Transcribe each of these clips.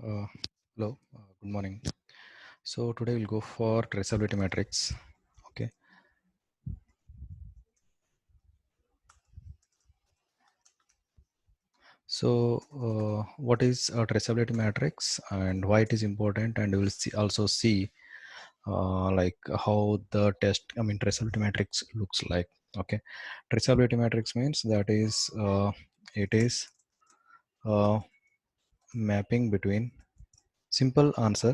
Uh, Hello, good morning. So today we'll go for traceability matrix. Okay. So what is a traceability matrix and why it is important, and we will also see like how the traceability matrix looks like. Okay. Traceability matrix means that is it is uh, mapping between simple answer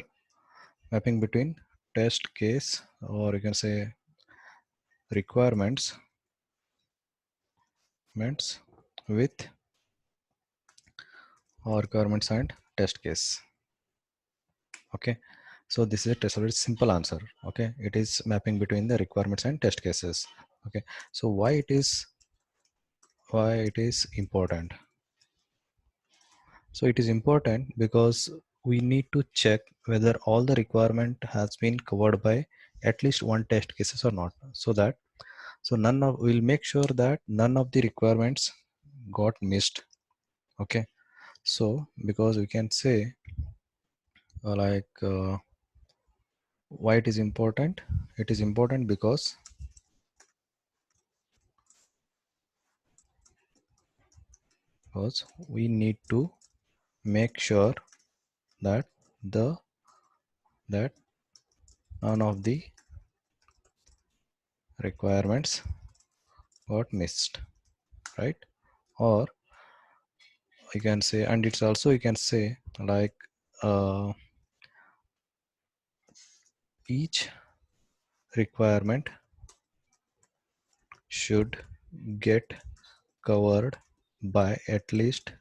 mapping between test case, or you can say requirements with or requirements and test case. Okay, so this is a very simple answer. Okay, it is mapping between the requirements and test cases. Okay, so why it is important? So it is important because we need to check whether all the requirement has been covered by at least one test cases or not, so that none of we'll make sure that none of the requirements got missed. Okay, so because we can say why it is important. It is important because we need to make sure that the that none of the requirements got missed, right? Or you can say, and it's also you can say like uh, each requirement should get covered by at least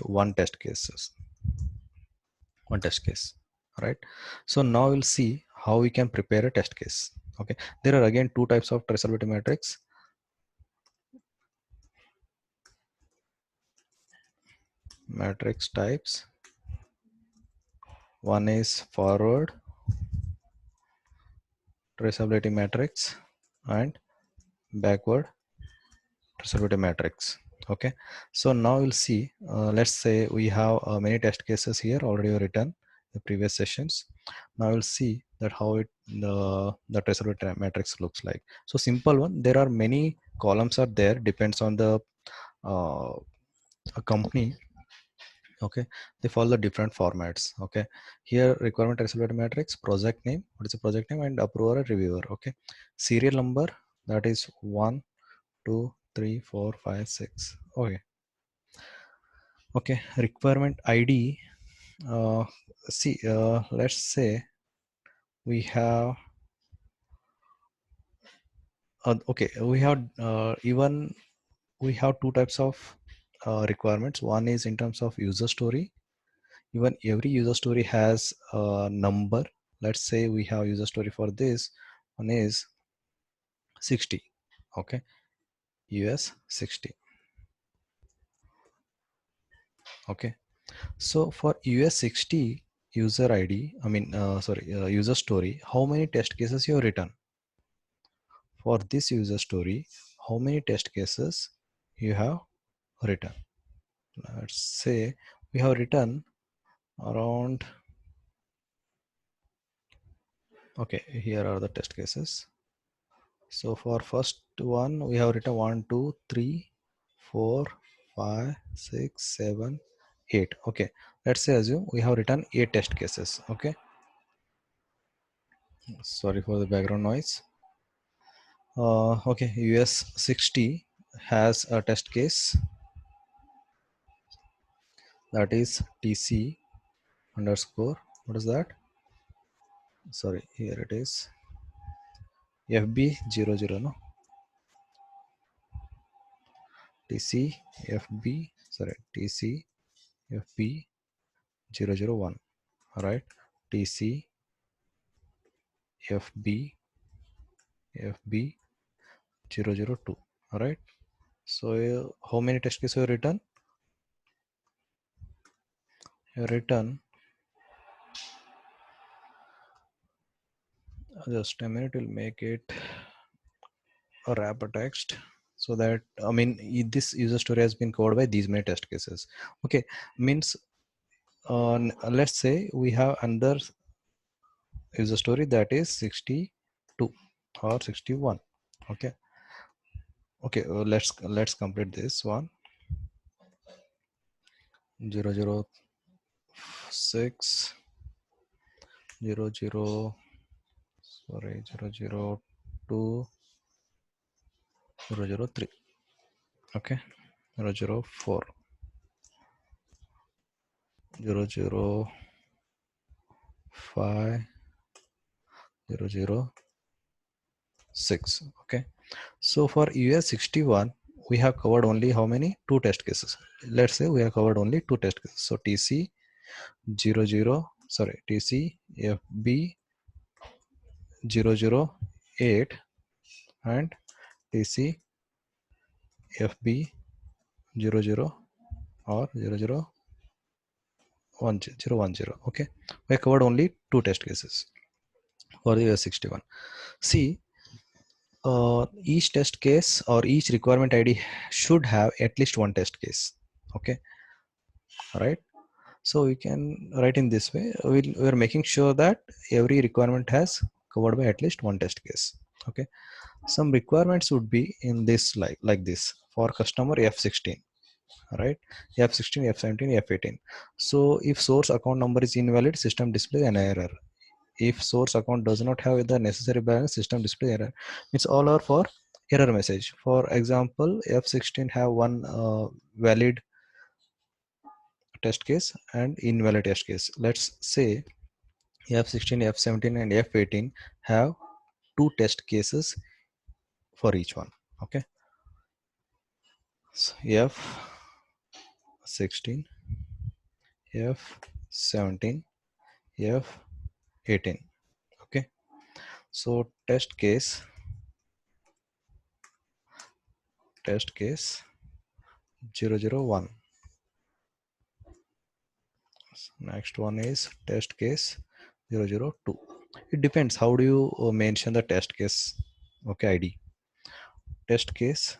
one test case, right? So now we'll see how we can prepare a test case. Okay, there are again two types of traceability matrix matrix types. One is forward traceability matrix and backward traceability matrix. Okay, so now we'll see, let's say we have many test cases here already written in the previous sessions. Now we'll see that how the traceability matrix looks like. So simple one, there are many columns are there, depends on the uh, a company. Okay, they follow different formats. Okay, here requirement traceability matrix, project name, what is the project name, and approver and reviewer. Okay, serial number, that is 1 2 3 4 5 6. Okay, okay, requirement id. See, let's say we have okay, we have even we have two types of requirements. One is in terms of user story. Even every user story has a number. Let's say we have user story for this one is 60. Okay, us 60. Okay, so for us 60 user id, I mean sorry, user story, how many test cases you have written? For this user story, how many test cases you have written? Let's say we have written around, okay, here are the test cases. So for first one, we have written 1, 2, 3, 4, 5, 6, 7, 8. Okay, let's say assume we have written 8 test cases. Okay, sorry for the background noise. Okay, US 60 has a test case, that is TC underscore. What is that? Sorry, here it is FB00. No, TC FB. Sorry, TC FB001. All right, TC FB 002. All right, so how many test cases you written? You written, just a minute, will make it a wrapper text, so that I mean this user story has been covered by these many test cases. Okay, means let's say we have another user story that is 62 or 61. Okay. Okay, let's complete this one. 006 00 sorry 002 003. Okay, 004 005 006. Okay, so for US 61 we have covered only how many? Two test cases. Let's say we have covered only two test cases. So TC TC FB 008 and TC FB 00 or 00110. Okay, we have covered only two test cases for the US 61. See, each test case or each requirement ID should have at least one test case. Okay, right? So we can write in this way. We are making sure that every requirement has covered by at least one test case. Okay, some requirements would be in this like this for customer F16, right? F16, F17, F18. So if source account number is invalid, system display an error. If source account does not have the necessary balance, system display error. It's all are for error message. For example, F16 have one valid test case and invalid test case. Let's say F16, F17 and F18 have two test cases for each one. Okay, so F16, F17, F18. Okay, so test case 001. Next one is test case 002. It depends how do you mention the test case. Okay, ID. Test case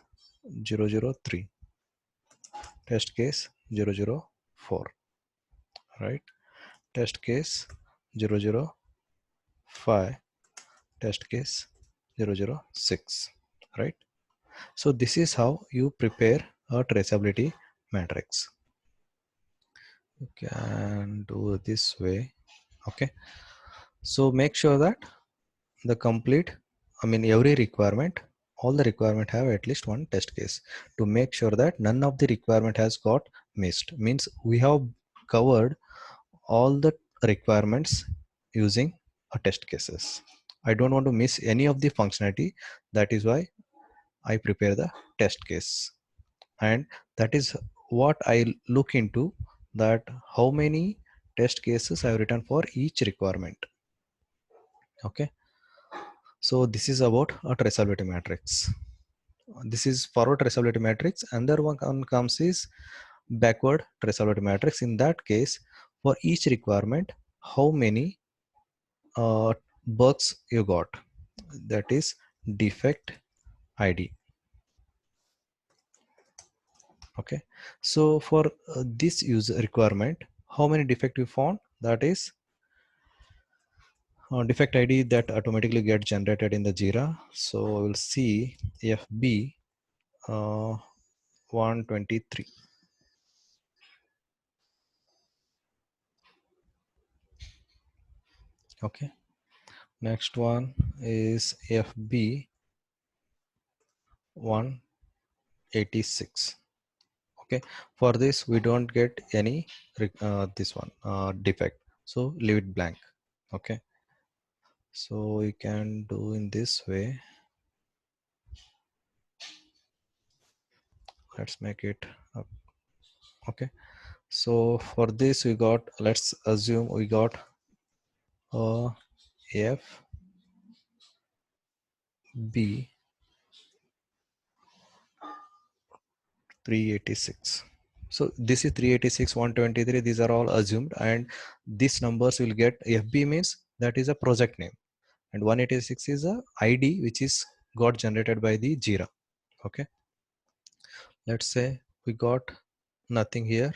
003. Test case 004. Right. Test case 005. Test case 006. Right. So this is how you prepare a traceability matrix. You can do this way. Okay. So make sure that the complete, I mean every requirement, all the requirement have at least one test case to make sure that none of the requirement has got missed. Means we have covered all the requirements using a test cases. I don't want to miss any of the functionality. That is why I prepare the test case, and that is what I look into, that how many test cases I have written for each requirement. Okay, so this is about a traceability matrix. This is forward traceability matrix. Another one comes is backward traceability matrix. In that case, for each requirement, how many bugs you got, that is defect ID. Okay, so for this user requirement, how many defect you found, that is defect ID that automatically get generated in the Jira. So we'll see FB 123. Okay, next one is FB 186. Okay, for this we don't get any this one defect, so leave it blank. Okay, so we can do in this way. Let's make it up. Okay, so for this we got, let's assume we got FB 386. So this is 386, 123, these are all assumed, and these numbers will get, FB means that is a project name, and 186 is a ID which is got generated by the Jira. Okay, let's say we got nothing here,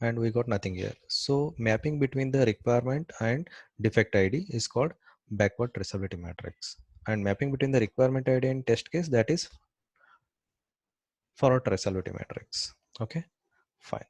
and we got nothing here. So mapping between the requirement and defect ID is called backward traceability matrix, and mapping between the requirement ID and test case, that is forward traceability matrix. Okay, fine.